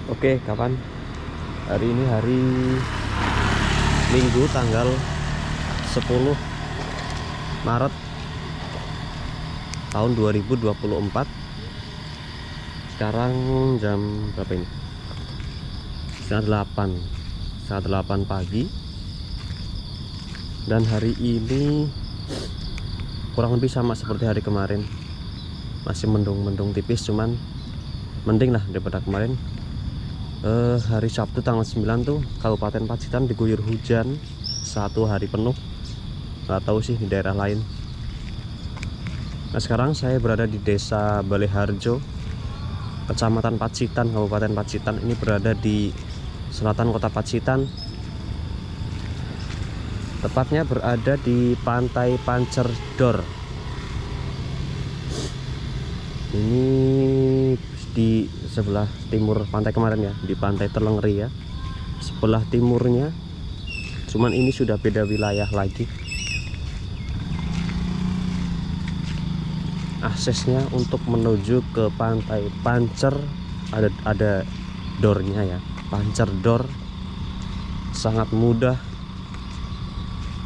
Oke, kapan? Hari ini hari Minggu tanggal 10 Maret tahun 2024. Sekarang jam berapa ini? Setengah 8 pagi. Dan hari ini kurang lebih sama seperti hari kemarin. Masih mendung-mendung tipis, cuman mending lah daripada kemarin. Hari Sabtu tanggal 9 tuh Kabupaten Pacitan diguyur hujan 1 hari penuh. Nggak tahu sih di daerah lain. Nah, sekarang saya berada di Desa Baleharjo, Kecamatan Pacitan, Kabupaten Pacitan. Ini berada di selatan kota Pacitan. Tepatnya berada di Pantai Pancerdor. Ini di sebelah timur pantai kemarin ya, di Pantai Telengri ya, sebelah timurnya. Cuman ini sudah beda wilayah lagi. Aksesnya untuk menuju ke Pantai Pancer ada dornya ya, Pancerdor. Sangat mudah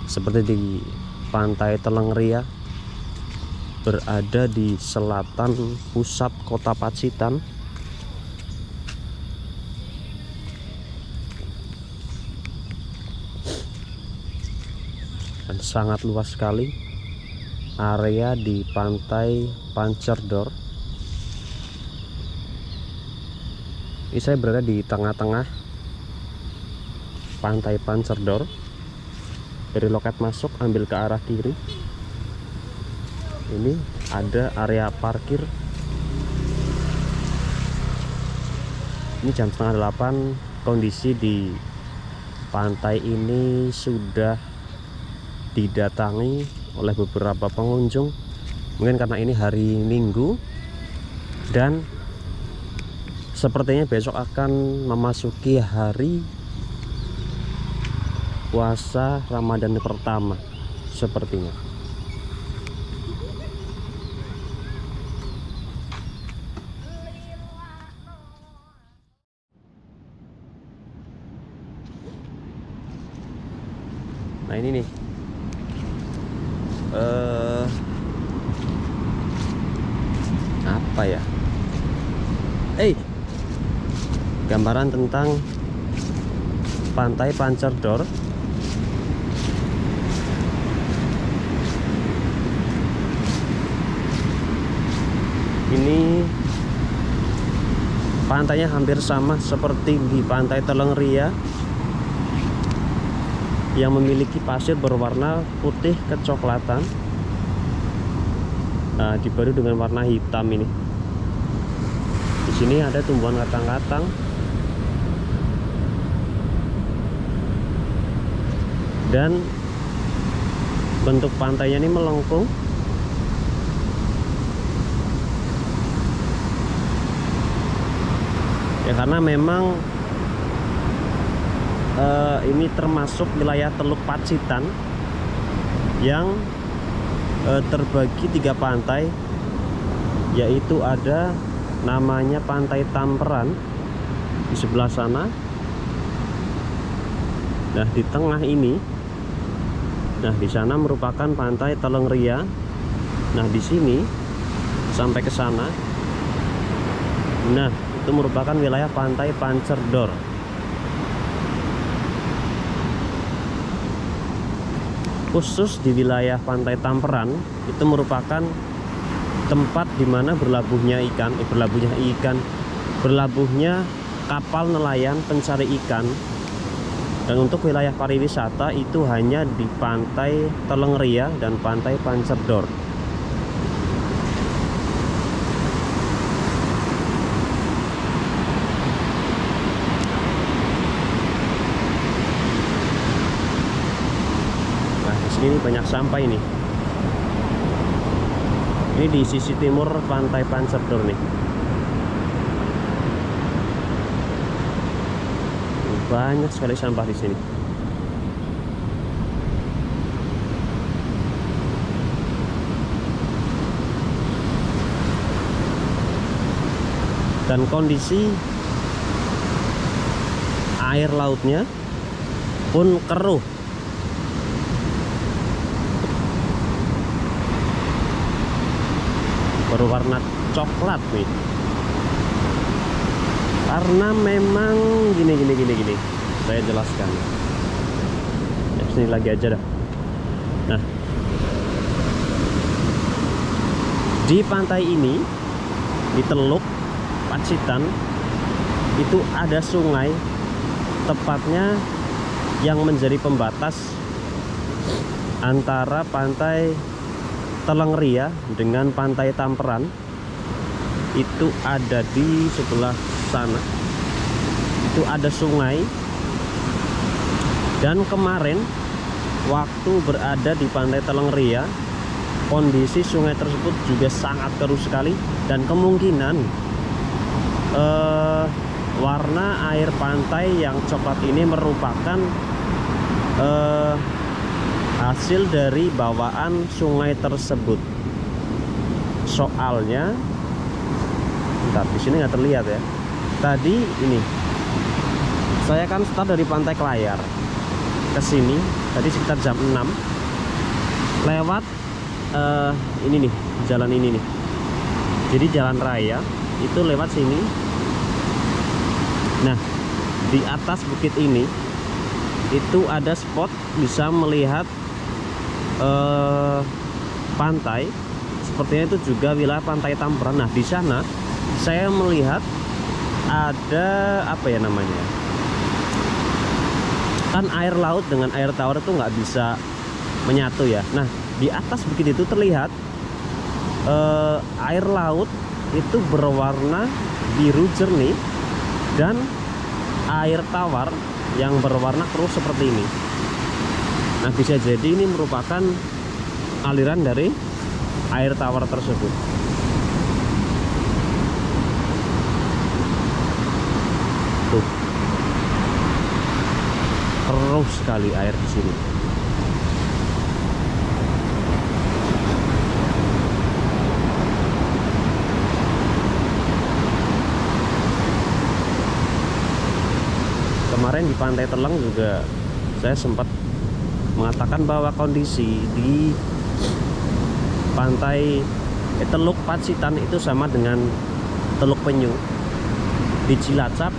seperti di Pantai Telengri ya, berada di selatan pusat kota Pacitan. Dan sangat luas sekali area di Pantai Pancerdor. Ini saya berada di tengah-tengah Pantai Pancerdor. Dari loket masuk ambil ke arah kiri. Ini ada area parkir. Ini jam setengah 8. Kondisi di pantai ini sudah didatangi oleh beberapa pengunjung. Mungkin karena ini hari Minggu dan sepertinya besok akan memasuki hari puasa Ramadan pertama sepertinya. Nah, ini nih apa ya, gambaran tentang Pantai Pancerdor. Ini pantainya hampir sama seperti di Pantai Telengri ya, yang memiliki pasir berwarna putih kecoklatan, diberi dengan warna hitam. Ini di sini ada tumbuhan katang-katang dan bentuk pantainya ini melengkung. Ya, karena memang ini termasuk wilayah Teluk Pacitan yang terbagi 3 pantai, yaitu ada namanya Pantai Tamperan di sebelah sana. Nah, di tengah ini, nah di sana merupakan Pantai Telengria. Nah, di sini sampai ke sana, nah itu merupakan wilayah Pantai Pancerdor. Khusus di wilayah Pantai Tamperan itu merupakan tempat di mana berlabuhnya kapal nelayan pencari ikan. Dan untuk wilayah pariwisata itu hanya di Pantai Telengria dan Pantai Pancerdor. Ini banyak sampah ini. Ini di sisi timur Pantai Pancerdor nih. Banyak sekali sampah di sini. Dan kondisi air lautnya pun keruh. Berwarna coklat nih. Karena memang gini. Saya jelaskan. Ya, sini lagi aja dah. Nah, di pantai ini, di Teluk Pacitan, itu ada sungai, tepatnya yang menjadi pembatas antara pantai Telengria dengan pantai Tamperan. Itu ada di sebelah sana, itu ada sungai. Dan kemarin waktu berada di pantai Telengria, kondisi sungai tersebut juga sangat keruh sekali, dan kemungkinan warna air pantai yang coklat ini merupakan hasil dari bawaan sungai tersebut. Soalnya, bentar, di sini nggak terlihat ya. Tadi ini saya kan start dari pantai Kelayar ke sini tadi sekitar jam 6, lewat ini nih, jalan ini nih. Jadi jalan raya itu lewat sini. Nah, di atas bukit ini itu ada spot bisa melihat pantai. Sepertinya itu juga wilayah pantai Tamperan. Nah, di sana saya melihat ada apa ya namanya? Kan air laut dengan air tawar itu nggak bisa menyatu ya. Nah, di atas bukit itu terlihat air laut itu berwarna biru jernih dan air tawar yang berwarna keruh seperti ini. Nah, bisa jadi ini merupakan aliran dari air tawar tersebut. Tuh, keruh sekali air di sini. Kemarin di Pantai Teleng juga saya sempat mengatakan bahwa kondisi di pantai Teluk Pacitan itu sama dengan Teluk Penyu. Di Cilacap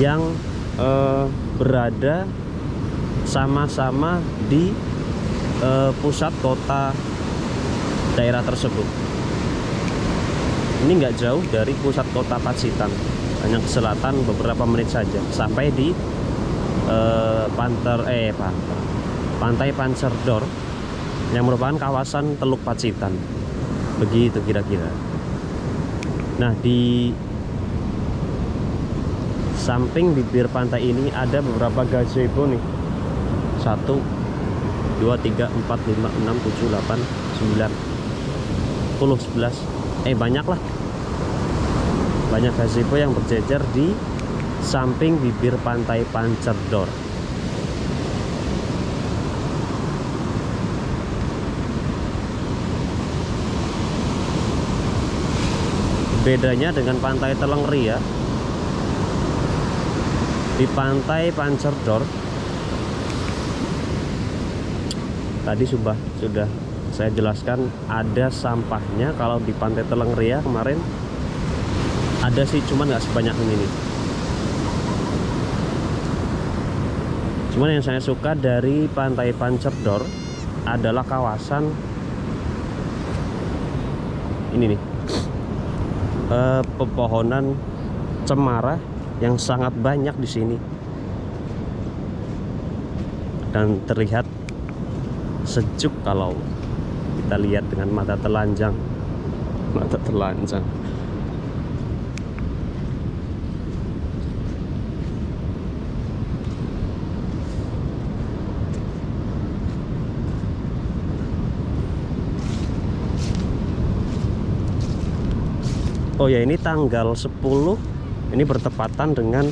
yang berada sama-sama di pusat kota daerah tersebut. Ini nggak jauh dari pusat kota Pacitan, hanya ke selatan beberapa menit saja sampai di Pantai Pancerdor yang merupakan kawasan Teluk Pacitan. Begitu kira-kira. Nah, di samping bibir pantai ini ada beberapa gazebo nih. 1 2 3 4 5 6 7 8 9 10 11. Banyak lah. Banyak gazebo yang berjejer di samping bibir pantai Pancerdor. Bedanya dengan pantai Telengria, di pantai Pancerdor tadi sudah saya jelaskan ada sampahnya. Kalau di pantai Telengria kemarin ada sih, cuman nggak sebanyak ini. Cuman yang saya suka dari pantai Pancerdor adalah kawasan ini nih, pepohonan cemara yang sangat banyak di sini dan terlihat sejuk kalau kita lihat dengan mata telanjang. Oh ya, ini tanggal 10, ini bertepatan dengan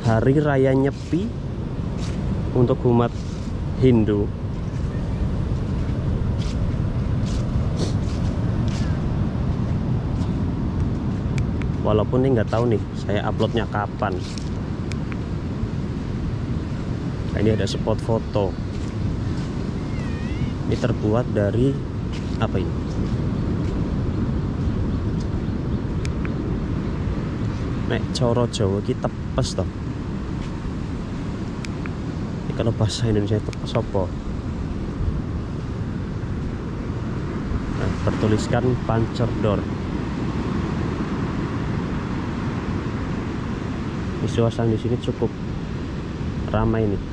Hari Raya Nyepi untuk umat Hindu. walaupun ini nggak tahu nih saya uploadnya kapan. Nah, ini ada spot foto. Ini terbuat dari apa ini? Nek coro Jawa kita tepes toh. Ini kalau bahasa Indonesia tepes apa? Nah, bertuliskan puncher door. Ini suasana di sini cukup ramai nih.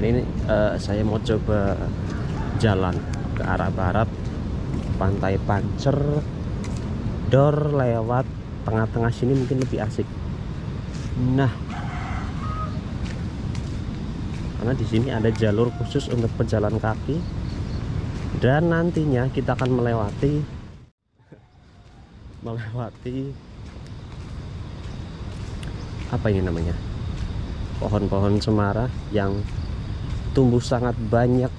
Nah ini saya mau coba jalan ke arah barat Pantai Puncher Door lewat tengah-tengah sini mungkin lebih asik. Nah, karena di sini ada jalur khusus untuk pejalan kaki dan nantinya kita akan melewati apa ini namanya, pohon-pohon cemara yang tumbuh sangat banyak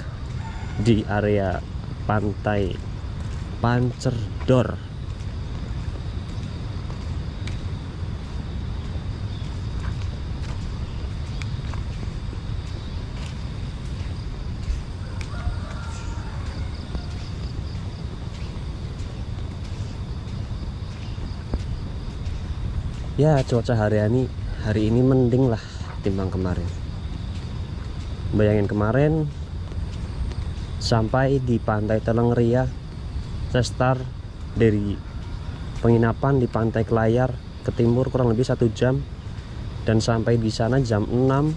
di area Pantai Puncher Door. Ya, cuaca hari ini mending lah timbang kemarin. Bayangin kemarin sampai di Pantai Telengria, saya start dari penginapan di Pantai Kelayar ke timur kurang lebih 1 jam dan sampai di sana jam 6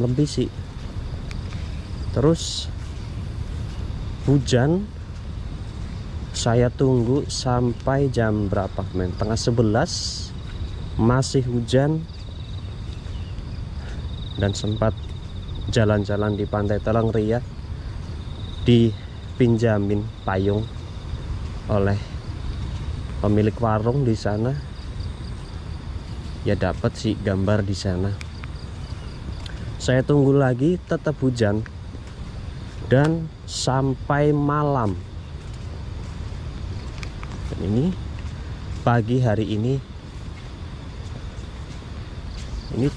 lebih sih. Terus hujan, saya tunggu sampai jam berapa men, tengah 11 masih hujan. Dan sempat jalan-jalan di Pantai Telengria, dipinjamin payung oleh pemilik warung di sana. Ya dapat sih gambar di sana. Saya tunggu lagi, tetap hujan dan sampai malam. Dan ini pagi hari ini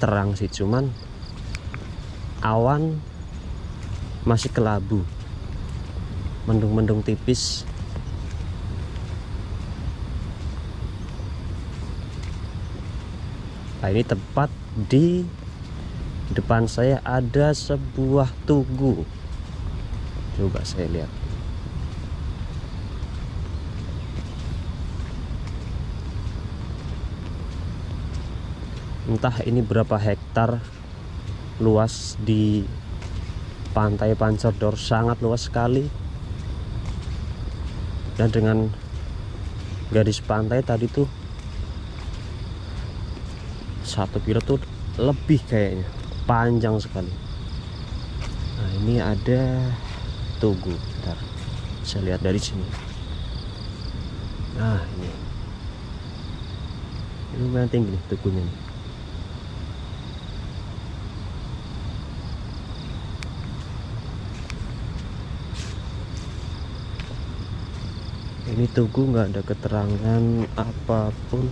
terang sih, cuman awan masih kelabu, mendung-mendung tipis. Nah, ini tepat di depan saya ada sebuah tugu. Coba saya lihat. Entah ini berapa hektar luas di Pantai Puncher Door, sangat luas sekali. Dan dengan garis pantai tadi tuh 1 kilo tuh lebih kayaknya, panjang sekali. Nah ini ada tugu, bentar saya lihat dari sini. Nah ini lumayan tinggi nih tugunya nih. Ini tugu nggak ada keterangan apapun.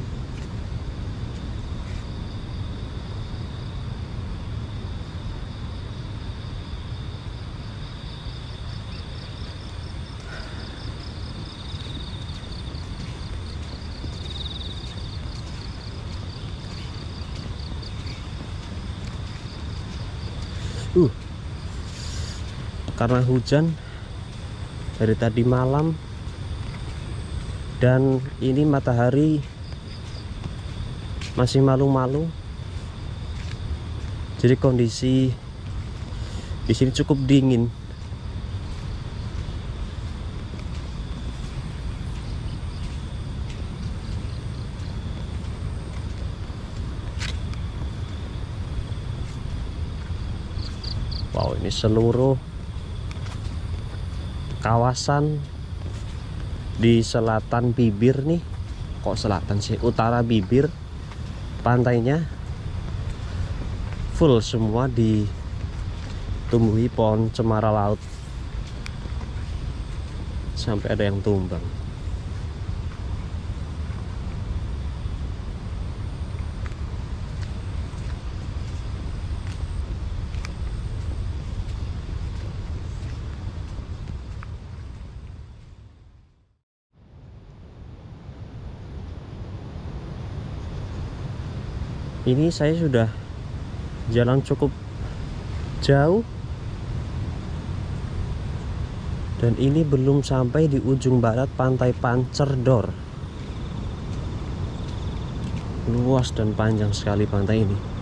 Karena hujan dari tadi malam dan ini matahari masih malu-malu, jadi kondisi di sini cukup dingin. Wow, ini seluruh kawasan di selatan bibir nih, kok selatan sih, utara bibir pantainya full semua ditumbuhi pohon cemara laut sampai ada yang tumbang. Ini saya sudah jalan cukup jauh dan ini belum sampai di ujung barat pantai Pancerdor. Luas dan panjang sekali pantai ini.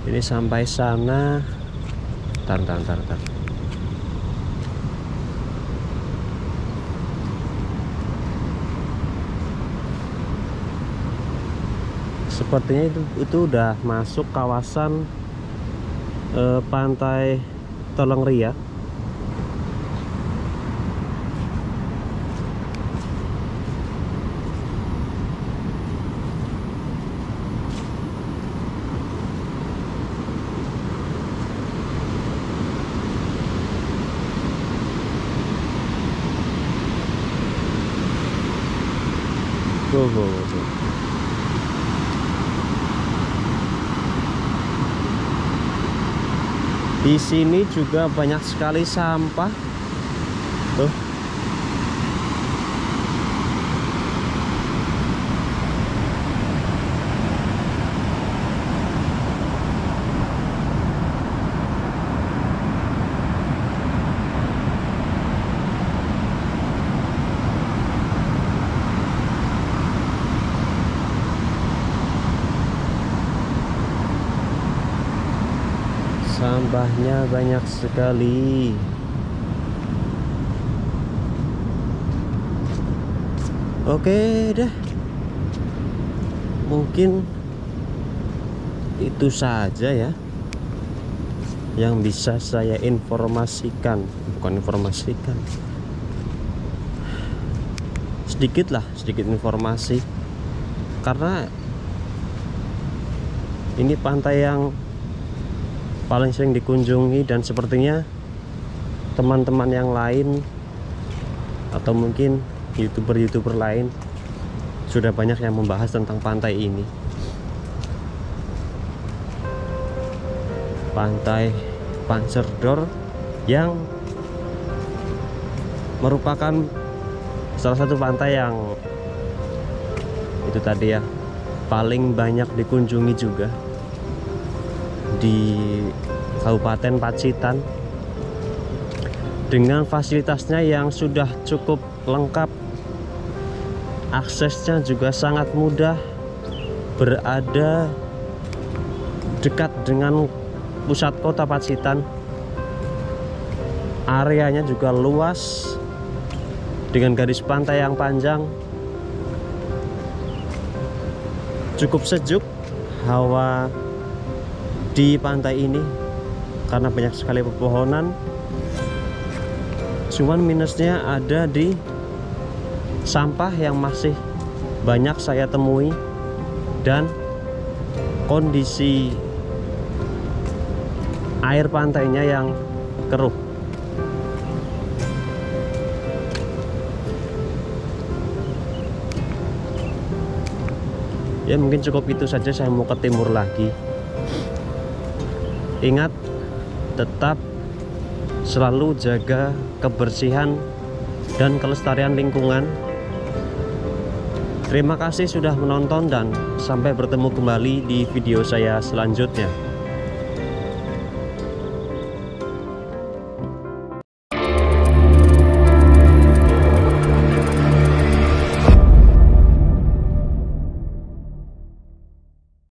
Ini sampai sana. Tar. Sepertinya itu udah masuk kawasan pantai Tolongriak. Tuh. Di sini juga banyak sekali sampah. Tuh. Sampahnya banyak sekali. Oke dah, mungkin itu saja ya yang bisa saya informasikan. Bukan informasikan, sedikit informasi, karena ini pantai yang paling sering dikunjungi dan sepertinya teman-teman yang lain atau mungkin youtuber lain sudah banyak yang membahas tentang pantai ini. Pantai Pancerdor yang merupakan salah satu pantai yang itu tadi ya paling banyak dikunjungi juga di Kabupaten Pacitan, dengan fasilitasnya yang sudah cukup lengkap, aksesnya juga sangat mudah, berada dekat dengan pusat kota Pacitan, areanya juga luas dengan garis pantai yang panjang, cukup sejuk hawa di pantai ini karena banyak sekali pepohonan. Cuman minusnya ada di sampah yang masih banyak saya temui dan kondisi air pantainya yang keruh. Ya mungkin cukup itu saja, saya mau ke timur lagi. Ingat, tetap selalu jaga kebersihan dan kelestarian lingkungan. Terima kasih sudah menonton dan sampai bertemu kembali di video saya selanjutnya.